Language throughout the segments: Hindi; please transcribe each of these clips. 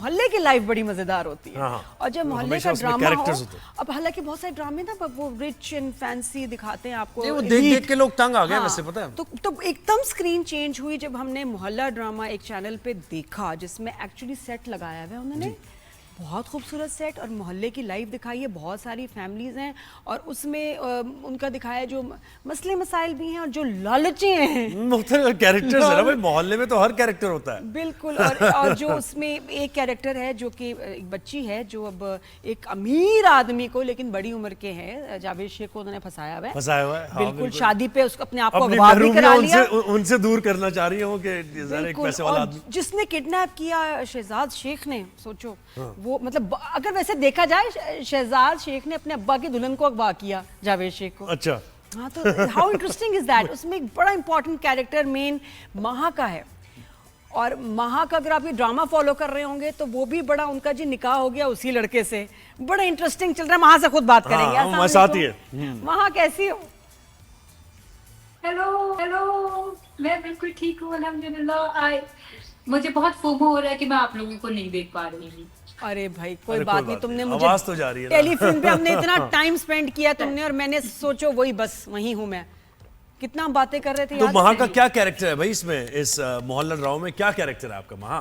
मोहल्ले की लाइफ बड़ी मजेदार होती है। हाँ, और जब मोहल्ले का ड्रामा हो, अब हालांकि बहुत सारे ड्रामे ना वो रिच एंड फैंसी दिखाते हैं आपको, वो देख देख के लोग तंग आ गए। वैसे पता है तो एकदम स्क्रीन चेंज हुई जब हमने मोहल्ला ड्रामा एक चैनल पे देखा जिसमें एक्चुअली सेट लगाया हुआ है उन्होंने, बहुत खूबसूरत सेट, और मोहल्ले की लाइफ दिखाई है, बहुत सारी फैमिलीज हैं और उसमें उनका दिखाया जो मसले मसाइल भी हैं और जो लालची हैं, मुख्तलिफ कैरेक्टर्स है ना भाई, मोहल्ले में तो हर कैरेक्टर होता है। बिल्कुल। और जो उसमें एक कैरेक्टर है जो कि एक बच्ची है जो अब एक अमीर आदमी को, लेकिन बड़ी उम्र के हैं, जावेद शेख को उन्होंने फंसाया हुआ है। हाँ, बिल्कुल शादी पे उसको अपने आप को अगवा भी करा लिया, उनसे दूर करना चाह रही है वो कि एक पैसे वाला आदमी जिसने किडनैप किया शहजाद शेख ने, सोचो वो मतलब अगर वैसे देखा जाए शहजाद शेख ने अपने अब्बा की दुल्हन को अगवा किया जावेद शेख को। अच्छा हाँ, तो हाउ इंटरेस्टिंग इज दैट। उसमें एक बड़ा इंपॉर्टेंट कैरेक्टर मेन महा का है, और महा का अगर आप ये ड्रामा फॉलो कर रहे होंगे तो वो भी बड़ा, उनका जी निकाह हो गया उसी लड़के से, बड़ा इंटरेस्टिंग चल रहा है। महा से खुद बात करेंगे। हाँ, साथ ही है। महा कैसी हो? हेलो, मैं बिल्कुल ठीक हूँ अल्हम्दुलिल्लाह। मुझे बहुत फोमो हो रहा है कि मैं आप लोगों को नहीं देख पा रही हूँ। अरे भाई कोई बात नहीं, तुमने मुझे आवाज तो जा रही है टेलीफिल्म पे हमने इतना टाइम स्पेंड किया तुमने, और मैंने सोचो वही बस वही हूँ मैं, कितना बातें कर रहे थे। तो महा का क्या कैरेक्टर है भाई इसमें, इस मोहल्ला ड्रामा में क्या कैरेक्टर है आपका महा?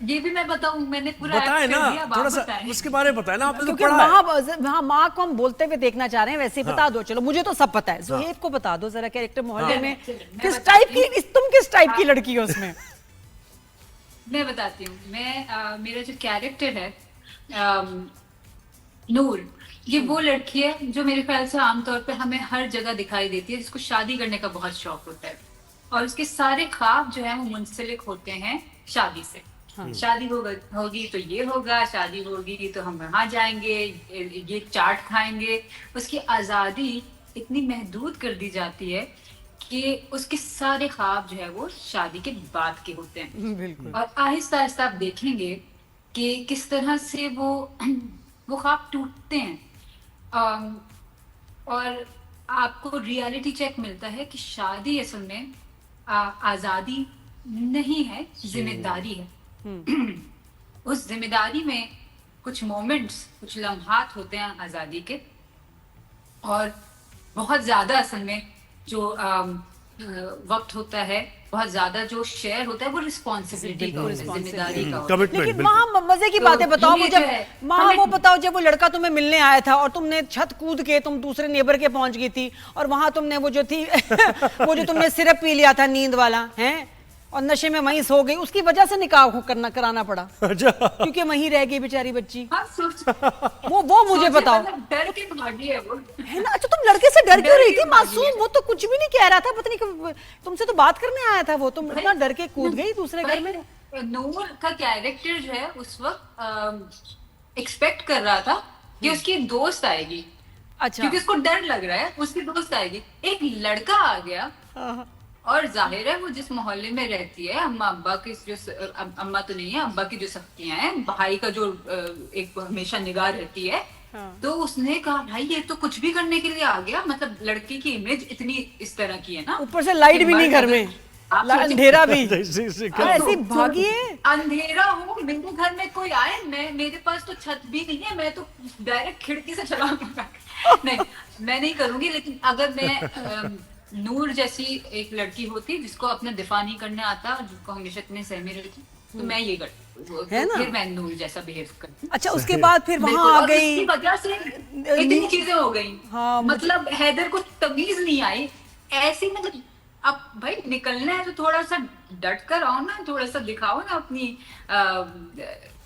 ये भी मैं बताऊं, मैंने पूरा बताए ना, थोड़ा सा उसके बारे में बताए ना आपने, क्योंकि वहाँ माँ को हम बोलते हुए देखना चाह रहे हैं, वैसे ही बता दो। चलो मुझे तो सब पता है, ज़ुहैब को बता दो जरा कैरेक्टर मोहल्ले में किस टाइप की, तुम किस टाइप की लड़की हो उसमें? मैं बताती हूँ। मेरा जो कैरेक्टर है नूर, ये वो लड़की है जो मेरे ख्याल से आमतौर पे हमें हर जगह दिखाई देती है, जिसको शादी करने का बहुत शौक होता है, और उसके सारे ख्वाब जो है वो मुंसलिक होते हैं शादी से। शादी होगी तो ये होगा, शादी होगी तो हम वहां जाएंगे, ये चाट खाएंगे। उसकी आजादी इतनी महदूद कर दी जाती है कि उसके सारे ख्वाब जो है वो शादी के बाद के होते हैं। बिल्कुल। और आहिस्ता आहिस्ता आप देखेंगे कि किस तरह से वो ख्वाब टूटते हैं, और आपको रियलिटी चेक मिलता है कि शादी असल में आजादी नहीं है, जिम्मेदारी है। उस जिम्मेदारी में कुछ मोमेंट्स, कुछ लम्हात होते हैं आजादी के, और बहुत ज्यादा असल में जो वक्त होता है, बहुत ज्यादा जो शेयर होता है वो रिस्पॉन्सिबिलिटी का, जिम्मेदारी का। लेकिन वहाँ मजे की बातें बताओ मुझे, वहाँ वो बताओ जब वो लड़का तुम्हें मिलने आया था और तुमने छत कूद के तुम दूसरे नेबर के पहुंच गई थी, और वहां तुमने वो जो थी वो जो तुमने सिरप पी लिया था नींद वाला है और नशे में वहीं सो गई, उसकी वजह से निकाह कराना पड़ा क्योंकि वहीं रह गई बेचारी बच्ची। हाँ, वो मुझे बताओ। डर के भागी है वो, है ना? अच्छा, तुम लड़के से डर क्यों रही थी? मासूम, वो तो कुछ भी नहीं कह रहा था, पता नहीं तुमसे तो बात करने आया था वो, तुम इतना डर के कूद गई दूसरे घर में। नूर का कैरेक्टर जो है उस वक्त एक्सपेक्ट कर रहा था कि उसकी दोस्त आएगी। अच्छा, क्योंकि उसको डर लग रहा है उसकी दोस्त आएगी। एक लड़का आ गया, और जाहिर है वो जिस मोहल्ले में रहती है, अम्मा अब्बा की जो, अम्मा तो नहीं है, अब्बा की जो सख्तियां हैं, भाई का जो एक हमेशा निगाह रहती है। तो उसने कहा भाई ये तो कुछ भी करने के लिए आ गया, मतलब लड़की की इमेज इतनी इस तरह की है ना, ऊपर से लाइट भी नहीं घर में, अंधेरा भी, ऐसी भागी है। अंधेरा हो, मेरे घर में कोई आए, मेरे पास तो छत भी नहीं है, मैं तो डायरेक्ट खिड़की से चला नहीं, मैं नहीं करूंगी। लेकिन अगर मैं नूर जैसी एक लड़की होती जिसको अपना दिफा नहीं करने आता, जिसको हमेशा इतने सहमी रहती, तो मैं ये करती, है ना? फिर मैं नूर जैसा बिहेव करती। अच्छा, उसके बाद फिर वहां आ गई, इसकी वजह से इतनी चीजें हो गई। हाँ, मतलब हैदर को तमीज नहीं आई ऐसी, मतलब अब भाई निकलना है तो थोड़ा सा डट कर आओ ना, थोड़ा सा दिखाओ ना अपनी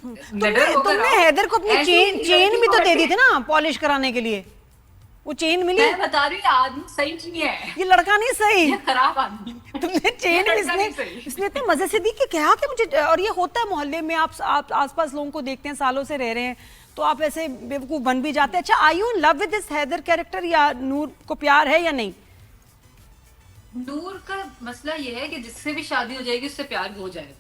तुमने हैदर को अपनी चेन भी तो दे दी थी ना पॉलिश कराने के लिए, वो चेन मिली? मैं बता रही हूँ आदमी सही नहीं है, ये लड़का नहीं सही, ये खराब आदमी। तुमने चेन इसने इतने मजे से दी कि क्या कि मुझे, और ये होता है मोहल्ले में, आप आसपास लोगों को देखते हैं, सालों से रह रहे हैं, तो आप ऐसे बेवकूफ बन भी जाते हैं। अच्छा, are you in love with this Haider character, या नूर को प्यार है या नहीं? नूर का मसला ये है कि जिससे भी शादी हो जाएगी उससे प्यार हो जाएगा,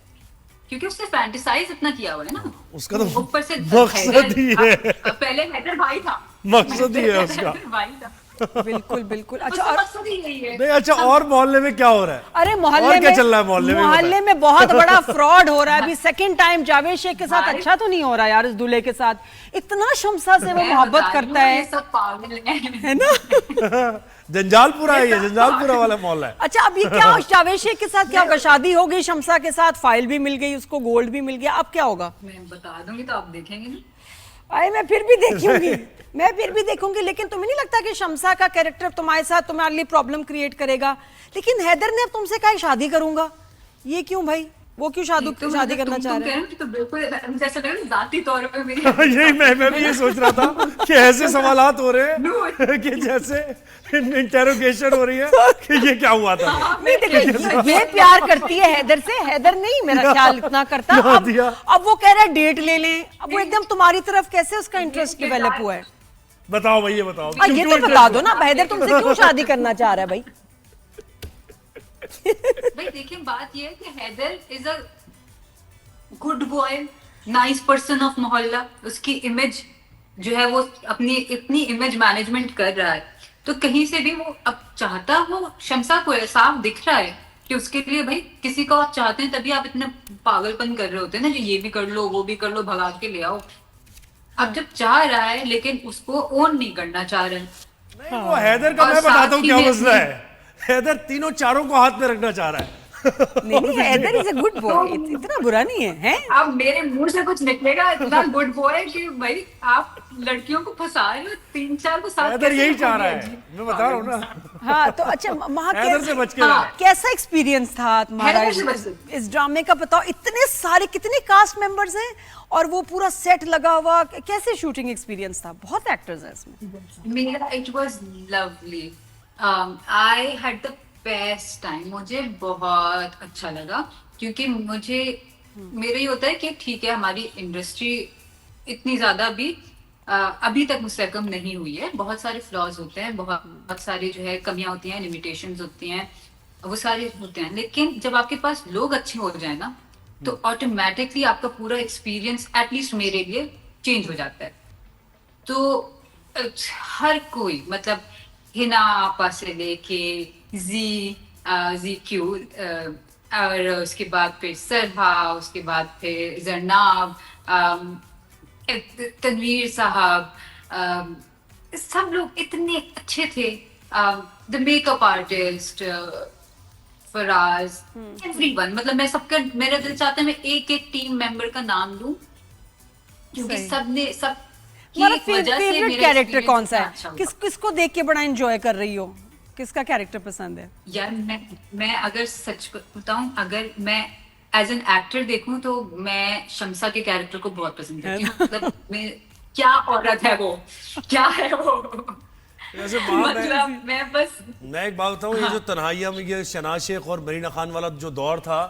क्योंकि उसने फैंटेसाइज इतना किया हुआ है ना, उसका तो ऊपर से मकसद ही है। पहले हैदर भाई था, मकसद ही है उसका भाई था, बिल्कुल बिल्कुल। अच्छा उसका और मकसद ही यही है। नहीं अच्छा, और मोहल्ले में क्या हो रहा है? अरे मोहल्ले और में क्या चल रहा है मोहल्ले में? मोहल्ले में बहुत बड़ा फ्रॉड हो रहा है अभी सेकंड टाइम जावेद शेख के साथ। भाई- अच्छा तो नहीं हो रहा यार इस दूल्हे के साथ, इतना शमसा से वो मैं मोहब्बत बता रही करता हूँ, है ये सब पागल हैं। है ना। जंजालपुरा है ये, जंजालपुरा वाला मोहल्ला है। अच्छा अब ये क्या जावेद शेख के साथ क्या होगा? शादी हो गई शमसा के साथ, फाइल भी मिल गई उसको, गोल्ड भी मिल गया, अब क्या होगा? मैं बता दूंगी तो आप देखेंगे ना। अरे मैं फिर भी देखूंगी, मैं फिर भी देखूंगी। लेकिन तुम्हें नहीं लगता कि शमसा का कैरेक्टर तुम्हारे साथ तुम्हारे लिए प्रॉब्लम क्रिएट करेगा? लेकिन हैदर ने अब तुमसे कहा शादी करूंगा, ये क्यों भाई? वो क्यों शादी करना चाह रहे हैं? तो बिल्कुल जैसा लग रहा है जाती तौर पे मेरी यही मैं भी ये सोच रहा था कि ऐसे सवालात हो रहे हैं कि जैसे इंटेरोगेशन हो रही है कि ये क्या हुआ था। नहीं देखो, ये प्यार करती है हैदर से, हैदर नहीं मेरा ख्याल इतना करता। ना अब दिया। अब वो कह रहा है डेट ले लें, अब वो एकदम तुम्हारी तरफ कैसे उसका इंटरेस्ट डेवलप हुआ है? बताओ भाई, ये बताओ। ये तो बता दो ना, हैदर तुमसे क्यों शादी करना चाह रहा है भाई? भाई देखिए बात ये है कि Haider is a good boy, nice person of मोहल्ला। उसकी इमेज जो है वो अपनी इतनी इमेज मैनेजमेंट कर रहा है, तो कहीं से भी वो अब चाहता वो शमसा को है, साफ दिख रहा है कि उसके लिए भाई किसी को आप चाहते हैं तभी आप इतना पागलपन कर रहे होते हैं ना, जो ये भी कर लो वो भी कर लो, भगा के ले आओ। अब जब चाह रहा है लेकिन उसको ओन नहीं करना चाह रहा है। नहीं, वो हैदर का और मैं बताता साथ हूँ ही क्या में मसला है। हैदर तीनों चारों को हाथ में रखना चाह रहा है। नहीं नहीं, Haider is a good boy, इतना बुरा नहीं है, हैं? अब मेरे मुंह से कुछ निकलेगा इतना गुड बॉय कि भाई आप लड़कियों को फंसा रहे हो, 3-4 को साथ हैदर कैसे यही चाह रखोगे? रहा है, मैं बता रहा हूँ ना। हाँ तो अच्छा वहाँ हैदर से बच के हाँ। रहा। कैसा एक्सपीरियंस था तुम्हारा हैदर से बच के। इस ड्रामे का? बताओ, इतने सारे कितने कास्ट मेंबर्स हैं और वो पूरा सेट लगा हुआ, कैसे शूटिंग एक्सपीरियंस था? बहुत एक्टर्स हैं इसमें। मेरा it was lovely, I had the best time. मुझे बहुत अच्छा लगा क्योंकि मुझे मेरा ये होता है कि ठीक है हमारी इंडस्ट्री इतनी ज्यादा भी अभी तक मुस्तहकम नहीं हुई है, बहुत सारे फ्लॉज होते हैं, बहुत सारी जो है कमियां होती हैं, लिमिटेशंस होती हैं, वो सारे होते हैं। लेकिन जब आपके पास लोग अच्छे हो जाए ना तो ऑटोमेटिकली आपका पूरा एक्सपीरियंस एटलीस्ट मेरे लिए चेंज हो जाता है। तो हर कोई मतलब हिना आपा से लेके जी क्यू और उसके बाद फिर सरहा, उसके बाद फिर जरनाब, तनवीर साहब, सब लोग इतने अच्छे थे। The makeup artist Faraz, everyone, मतलब मैं सबका, मेरा दिल चाहता है मैं एक एक टीम मेंबर का नाम लूं क्योंकि सही। सबने सब तुम्हारा की वजह से फेवरेट मेरा कैरेक्टर experience कौन सा इतना है? अच्छा हुआ। किसको देख के बड़ा एंजॉय कर रही हो? किसका कैरेक्टर पसंद है? यार मैं अगर सच बताऊं, अगर मैं एज एन एक्टर देखूं तो मैं शमसा के कैरेक्टर को बहुत पसंद करती हूँ। मतलब मैं क्या औरत है वो, क्या है वो। वैसे वहाँ मतलब मैं बस मैं एक बात बताऊँ, ये जो तन्हाइयाँ में ये शनाज शेख और मरीना खान वाला जो दौर था,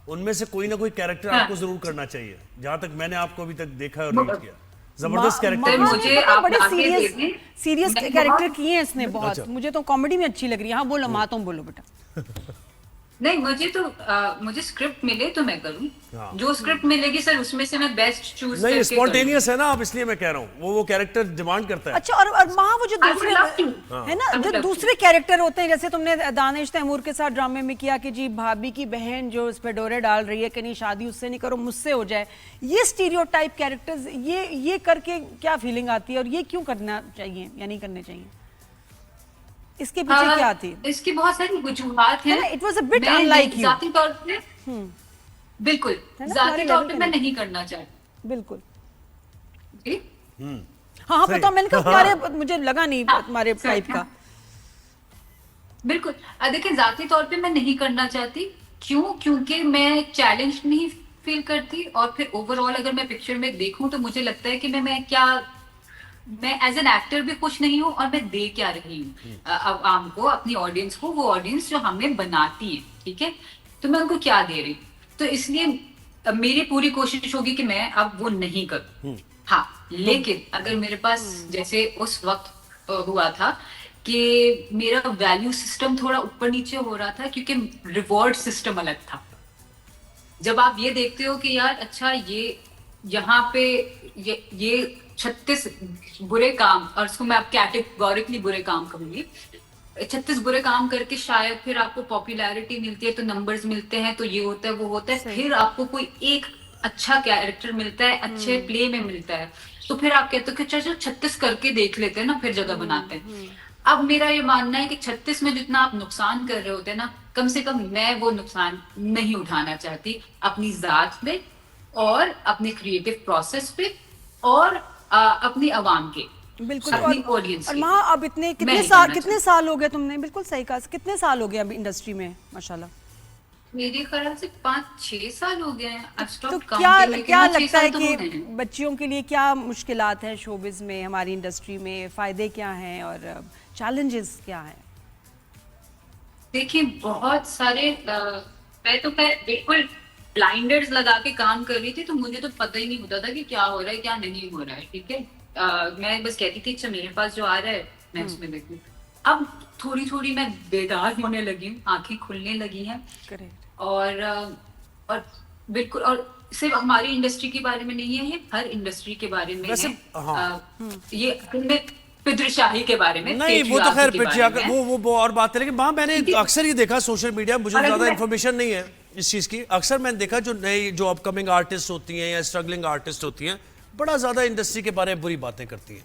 उनमें से कोई ना कोई कैरेक्टर आपको जरूर करना चाहिए। जहां तक मैंने आपको अभी तक देखा है और रीड किया, जबरदस्त कैरेक्टर माँ है। मुझे ने पता आप बड़े आगे सीरियस देखें। सीरियस मैं कैरेक्टर बहुत- किए हैं इसने बहुत। अच्छा। मुझे तो कॉमेडी में अच्छी लग रही है। हाँ बोलो माँ, तुम बोलो बेटा। नहीं, मुझे तो मुझे स्क्रिप्ट मिले तो मैं करूँ, हाँ। जो स्क्रिप्ट मिलेगी सर उसमें से मैं बेस्ट चूज नहीं, करके स्पॉन्टेनियस है ना आप, इसलिए मैं कह रहा हूँ वो कैरेक्टर डिमांड करता है। अच्छा और माँ वो जो I would दूसरे love to. है ना, I would जो love to. दूसरे कैरेक्टर होते हैं, जैसे तुमने दानिश तैमूर के साथ ड्रामे में किया कि जी भाभी की बहन जो इस पे डोरे डाल रही है कि नहीं शादी उससे नहीं करो मुझसे हो जाए, ये स्टीरियोटाइप कैरेक्टर्स, ये करके क्या फीलिंग आती है और ये क्यों करना चाहिए या नहीं करने चाहिए? इसके पीछे क्या थी? इसकी बहुत सारी वजूहात हैं। है ना, it was a bit मैं unlike you. जाती तौर पे बिल्कुल है ना, जाती हमारे तौर level पे का मैं नहीं। नहीं करना चाहती। बिल्कुल। जी? हाँ हाँ सही। पता, मैंने कहा तुम्हारे, मुझे लगा नहीं तुम्हारे सही। टाइप का। बिल्कुल। देखिए जाती तौर पे मैं नहीं करना चाहती। क्यों? क्योंकि मैं चैलेंज नहीं फील करती और फिर ओवरऑल अगर मैं पिक्चर में देखूं तो मुझे लगता है कि मैं एज एन एक्टर भी खुश नहीं हूँ और मैं दे क्या रही हूँ आवाम को, अपनी ऑडियंस को, वो ऑडियंस जो हमें बनाती है, ठीक है, तो मैं उनको क्या दे रही हूँ। तो इसलिए मेरी पूरी कोशिश होगी कि मैं अब वो नहीं करूँ। हाँ, लेकिन अगर मेरे पास जैसे उस वक्त हुआ था कि मेरा वैल्यू सिस्टम थोड़ा ऊपर नीचे हो रहा था क्योंकि रिवॉर्ड सिस्टम अलग था। जब आप ये देखते हो कि यार अच्छा ये यहाँ पे ये 36 बुरे काम, और उसको मैं अब कैटेगोरिकली बुरे काम कहूंगी, 36 बुरे काम करके शायद फिर आपको पॉपुलैरिटी मिलती है, तो नंबर्स मिलते हैं, तो ये होता है वो होता है, फिर आपको कोई एक अच्छा कैरेक्टर मिलता है, अच्छे प्ले में मिलता है, तो फिर आप कहते हो कि चलो 36 करके देख लेते हैं ना, फिर जगह बनाते हैं। अब मेरा ये मानना है कि 36 में जितना आप नुकसान कर रहे होते हैं ना, कम से कम मैं वो नुकसान नहीं उठाना चाहती अपनी जात पे और अपने क्रिएटिव प्रोसेस पे और अपनी आवाम के, बिल्कुल। अपनी ऑडियंस और के। माँ अब इतने मैं कितने साल हो गए, तुमने बिल्कुल सही कहा, कितने साल हो गए अब इंडस्ट्री में माशाल्लाह? मेरे ख्याल से 5-6 साल हो गए हैं। तो क्या लगता है कि बच्चियों के लिए क्या मुश्किलात हैं शोबिज में, हमारी इंडस्ट्री में, फायदे क्या हैं और चैलेंजेस क्या हैं? देखिए बहुत सारे मैं तो बिल्कुल ब्लाइंडर्स लगा के काम कर रही थी, तो मुझे तो पता ही नहीं होता था कि क्या हो रहा है क्या नहीं हो रहा है। ठीक है, मैं बस कहती थी अच्छा मेरे पास जो आ रहा है मैं उसमें देखूं। अब थोड़ी थोड़ी मैं बेदार होने लगी हूँ, आंखें खुलने लगी हैं। और बिल्कुल, और सिर्फ हमारी इंडस्ट्री के बारे में नहीं है, ये हर इंडस्ट्री के बारे में वैसे, है। हाँ। ये पितृशाही के बारे में नहीं, वो तो खैर patriarchy वो और बात है, लेकिन वहाँ मैंने अक्सर ये देखा सोशल मीडिया, मुझे ज्यादा इन्फॉर्मेशन नहीं है इस चीज की, अक्सर मैंने देखा जो नई जो अपकमिंग आर्टिस्ट होती हैं या स्ट्रगलिंग आर्टिस्ट होती हैं, बड़ा ज्यादा इंडस्ट्री के बारे में बुरी बातें करती हैं।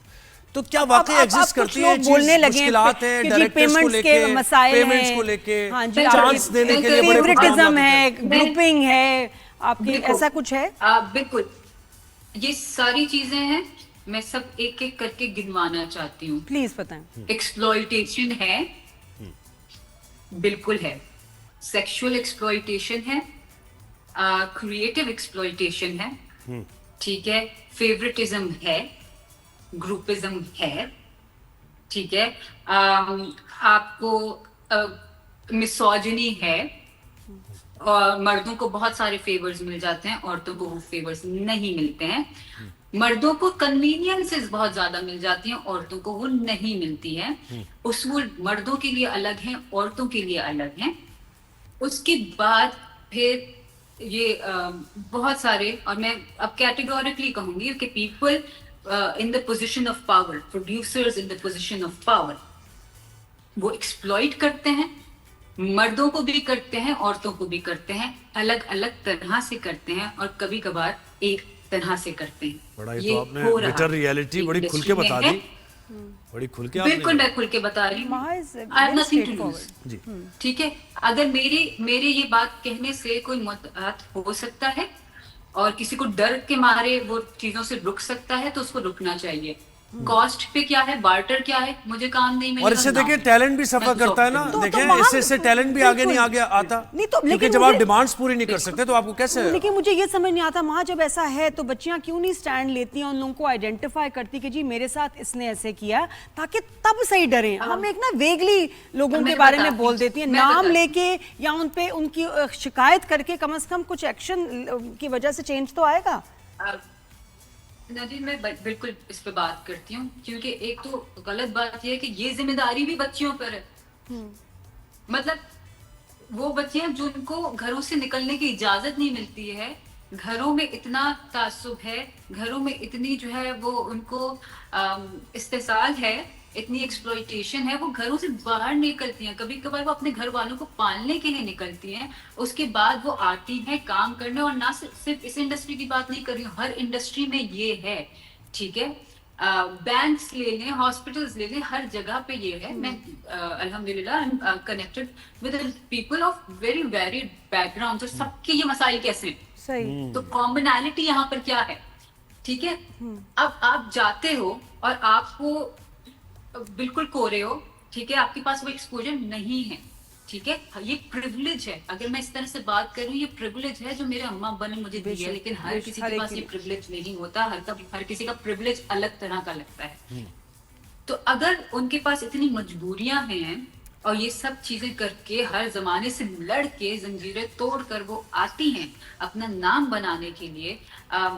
तो क्या वाकई एग्जिस्ट करती है, बोलने लगे मुश्किलात हैं डायरेक्टर्स को लेके, पेमेंट्स को लेके, चांस देने के लिए, फेवरेटिज्म है, ग्रुपिंग है, आपके ऐसा कुछ है? बिल्कुल, ये सारी चीजें हैं, मैं सब एक एक करके गिनवाना चाहती हूँ। प्लीज बताएं। एक्सप्लॉइटेशन है, बिल्कुल है, सेक्सुअल एक्सप्लॉइटेशन है, क्रिएटिव एक्सप्लॉइटेशन है, ठीक है, फेवरेटिज्म है, ग्रुपिज्म है, ठीक है, आपको मिसोजिनी है, और मर्दों को बहुत सारे फेवर्स मिल जाते हैं, औरतों को वो फेवर्स नहीं मिलते हैं। मर्दों को कन्वीनियंसेस बहुत ज्यादा मिल जाती हैं, औरतों को वो नहीं मिलती है। उसूल मर्दों के लिए अलग हैं, औरतों के लिए अलग हैं। उसके बाद फिर ये बहुत सारे, और मैं अब कैटेगोरिकली कहूंगी कि people in the position of power, producers in the position of power, वो एक्सप्लॉइट करते हैं, मर्दों को भी करते हैं, औरतों को भी करते हैं, अलग अलग तरह से करते हैं, और कभी कभार एक तरह से करते हैं। बड़ा ये तो आपने बिटर रियलिटी बड़ी खुल के बता दी, बड़ी खुल के आपने। बिल्कुल मैं खुल के बता रही हूँ, I have nothing to lose. ठीक है, अगर मेरे ये बात कहने से कोई मुद्दात हो सकता है और किसी को डर के मारे वो चीजों से रुक सकता है, तो उसको रुकना चाहिए। कॉस्ट पे क्या है, बार्टर क्या है, मुझे काम नहीं मिलेगा। और इससे देखिए टैलेंट भी सफर करता है ना, देखें इससे टैलेंट भी आगे नहीं आता नहीं, तो क्योंकि जब आप डिमांड्स पूरी नहीं कर सकते तो आपको कैसे। लेकिन मुझे ये समझ नहीं आता वहाँ जब ऐसा है तो बच्चियां क्यों नहीं स्टैंड लेती हैं, उन लोगों को आइडेंटिफाई करती कि जी मेरे साथ इसने ऐसे किया, ताकि तब सही डरें। हम एक ना वेगली लोगों के बारे में बोल देती हैं, नाम लेके या उन पे उनकी शिकायत करके, कम से कम कुछ एक्शन की वजह से चेंज तो आएगा। नदीर, मैं बिल्कुल इस पे बात करती हूँ, क्योंकि एक तो गलत बात यह है कि ये जिम्मेदारी भी बच्चियों पर है। मतलब वो बच्चियां जिनको घरों से निकलने की इजाजत नहीं मिलती है, घरों में इतना तासुब है, घरों में इतनी जो है वो उनको इस्तेसाल है, इतनी एक्सप्लॉइटेशन है, वो घरों से बाहर निकलती हैं। कभी कभार वो अपने घर वालों को पालने के लिए निकलती हैं, उसके बाद वो आती हैं काम करने। और ना सिर्फ इस इंडस्ट्री की बात नहीं कर रही हूँ, हर इंडस्ट्री में ये है। ठीक है, बैंक्स ले लें, हॉस्पिटल्स ले लें, हर जगह पे ये है। मैं अल्हम्दुलिल्लाह I am connected with people of very varied background, और सबके ये मसाइल कैसे हैं। सही। तो कॉमनैलिटी यहाँ पर क्या है? ठीक है, अब आप जाते हो और आपको बिल्कुल कोरे हो, ठीक है, आपके पास वो एक्सपोजर नहीं है, ठीक है, ये प्रिविलेज है। अगर मैं इस तरह से बात करूं, ये प्रिविलेज है जो मेरे अम्मा अब्बा ने मुझे दी है, लेकिन हर किसी के पास ये प्रिविलेज नहीं होता। हर किसी का प्रिविलेज अलग तरह का लगता है। तो अगर उनके पास इतनी मजबूरियां हैं और ये सब चीजें करके हर जमाने से लड़ के जंजीरें तोड़ कर वो आती हैं अपना नाम बनाने के लिए,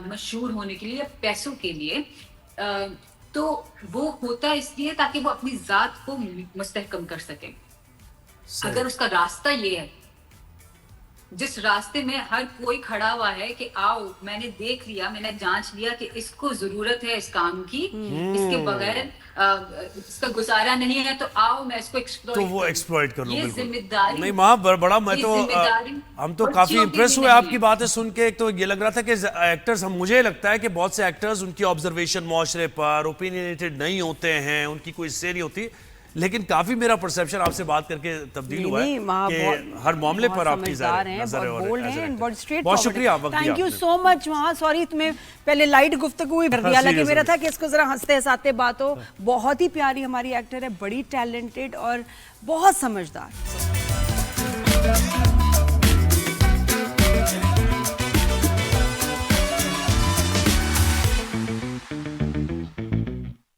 मशहूर होने के लिए या पैसों के लिए, तो वो होता इसलिए ताकि वो अपनी जात को मुस्तहकम कर सके। अगर उसका रास्ता ये है जिस रास्ते में हर कोई खड़ा हुआ है कि आओ, मैंने देख लिया, मैंने जांच लिया कि इसको जरूरत है इस काम की, इसके बगैर इसका गुजारा नहीं है, तो आओ मैं इसको एक्सप्लॉइट तो वो एक्सप्लॉइट कर लो। ये बिल्कुल जिम्मेदारी नहीं माँ, बड़ा मैं ये तो जिम्मेदारी हम तो बच्चियों काफी की इंप्रेस भी हुए नहीं आपकी है। बातें सुन के। एक तो ये लग रहा था कि एक्टर्स, हम मुझे लगता है कि बहुत से एक्टर्स उनकी ऑब्जर्वेशन माशरे पर ओपिनियनेटेड नहीं होते हैं, उनकी कोई से नहीं होती, लेकिन काफी मेरा परसेप्शन आपसे बात करके तब्दील हुआ है कि हर मामले पर आपकी नजर है। बहुत शुक्रिया वक्त दिया थैंक यू आपने। So much. वहाँ सॉरी तुम्हें पहले लाइट गुफ्तगू ही कर दिया, हालांकि मेरा था कि इसको जरा हंसते हंसाते बात हो। बहुत ही प्यारी हमारी एक्टर है, बड़ी टैलेंटेड और बहुत समझदार।